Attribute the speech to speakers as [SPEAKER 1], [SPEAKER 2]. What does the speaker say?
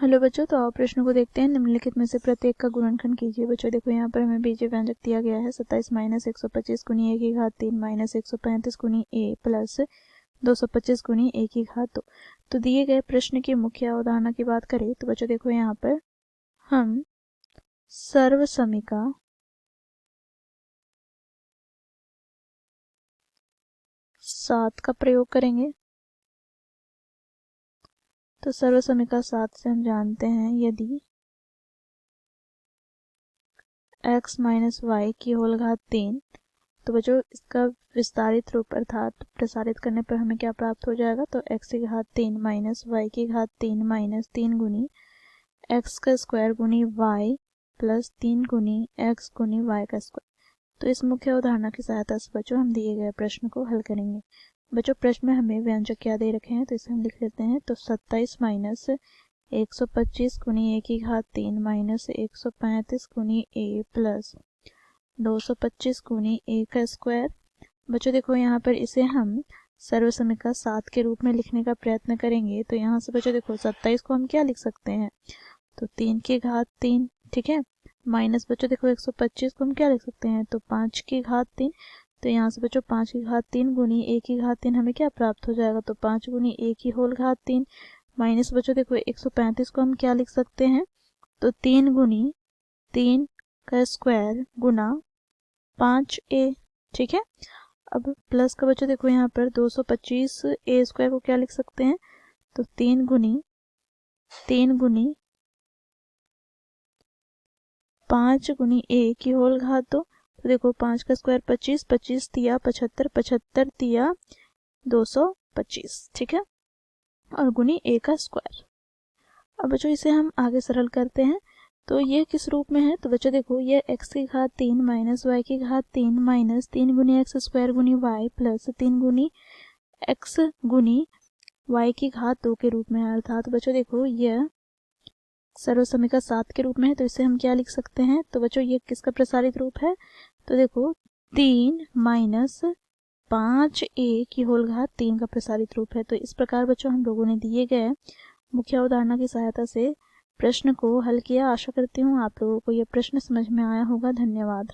[SPEAKER 1] Hello बच्चों, तो आओ प्रश्न को देखते हैं। निम्नलिखित में से प्रत्येक का गुणनखंड कीजिए। बच्चों देखो, यहाँ पर हमें बीजीय व्यंजक दिया गया है 27 माइनस 125 गुनी ए की घात 3 माइनस 135 गुनी ए प्लस 225 गुनी ए की घात 2। तो दिए गए प्रश्न की मुख्य अवधारणा की बात करें तो बच्चों देखो, यहाँ पर हम सर्वसमीका सात का प्रयोग करेंगे। तो सर्वसमीका 7 से हम जानते हैं यदि x माइनस वाई की होल घात 3, तो बच्चों इसका विस्तारित रूप अर्थात प्रसारित करने पर हमें क्या प्राप्त हो जाएगा, तो x की घात 3 माइनस वाई की घात 3 माइनस 3 गुनी x का स्क्वायर गुनी y प्लस 3 गुनी x गुनी y का स्क्वायर। तो इस मुख्य उदाहरण की सहायता से बच्चों हम दिए गए प्रश्न को हल करेंगे। बच्चों प्रश्न में हमें व्यंजक क्या दे रखे हैं, तो इसे हम लिख लेते हैं। तो 27 माइनस 125 गुनी ए की घात 3 माइनस 135 गुनी ए प्लस 225 गुनी ए का स्क्वायर। बच्चों देखो, यहाँ पर इसे हम सर्वसमीका 7 के रूप में लिखने का प्रयत्न करेंगे। तो यहाँ से बच्चों देखो, 27 को हम क्या लिख सकते हैं, तो 3 की घात 3, ठीक है, माइनस बच्चों देखो 125 को हम क्या लिख सकते हैं, तो 5 की घात 3। तो यहाँ से बच्चों 5 की घात 3 गुनी ए की घात 3 हमें क्या प्राप्त हो जाएगा, तो 5 गुनी ए की होल घात 3 माइनस बच्चों देखो 135 को हम क्या लिख सकते हैं, तो 3 गुनी 3 का स्क्वायर गुना 5a, ठीक है। अब प्लस का बच्चों देखो, यहाँ पर 225 ए स्क्वायर को क्या लिख सकते हैं, तो 3 गुनी 5 गुनी ए की होल घात 2। तो देखो 5 का स्क्वायर 25, 25 तिया 75, 75 तिया 225, ठीक है, और गुनी ए का स्क्वायर। अब बच्चों इसे हम आगे सरल करते हैं। तो ये किस रूप में है, तो बच्चों देखो ये x की घात 3 माइनस वाई की घात 3 माइनस 3 गुनी एक्स स्क्वायर गुनी वाई प्लस 3 गुनी एक्स गुनी वाई की घात 2 के रूप में है। अर्थात बच्चों देखो यह सर्वसमीका 7 के रूप में है। तो इसे हम क्या लिख सकते हैं, तो बच्चों ये किसका प्रसारित रूप है, तो देखो 3 माइनस 5a की होल घात 3 का प्रसारित रूप है। तो इस प्रकार बच्चों हम लोगों ने दिए गए मुख्य अवधारणा की सहायता से प्रश्न को हल किया। आशा करती हूँ आप लोगों को यह प्रश्न समझ में आया होगा। धन्यवाद।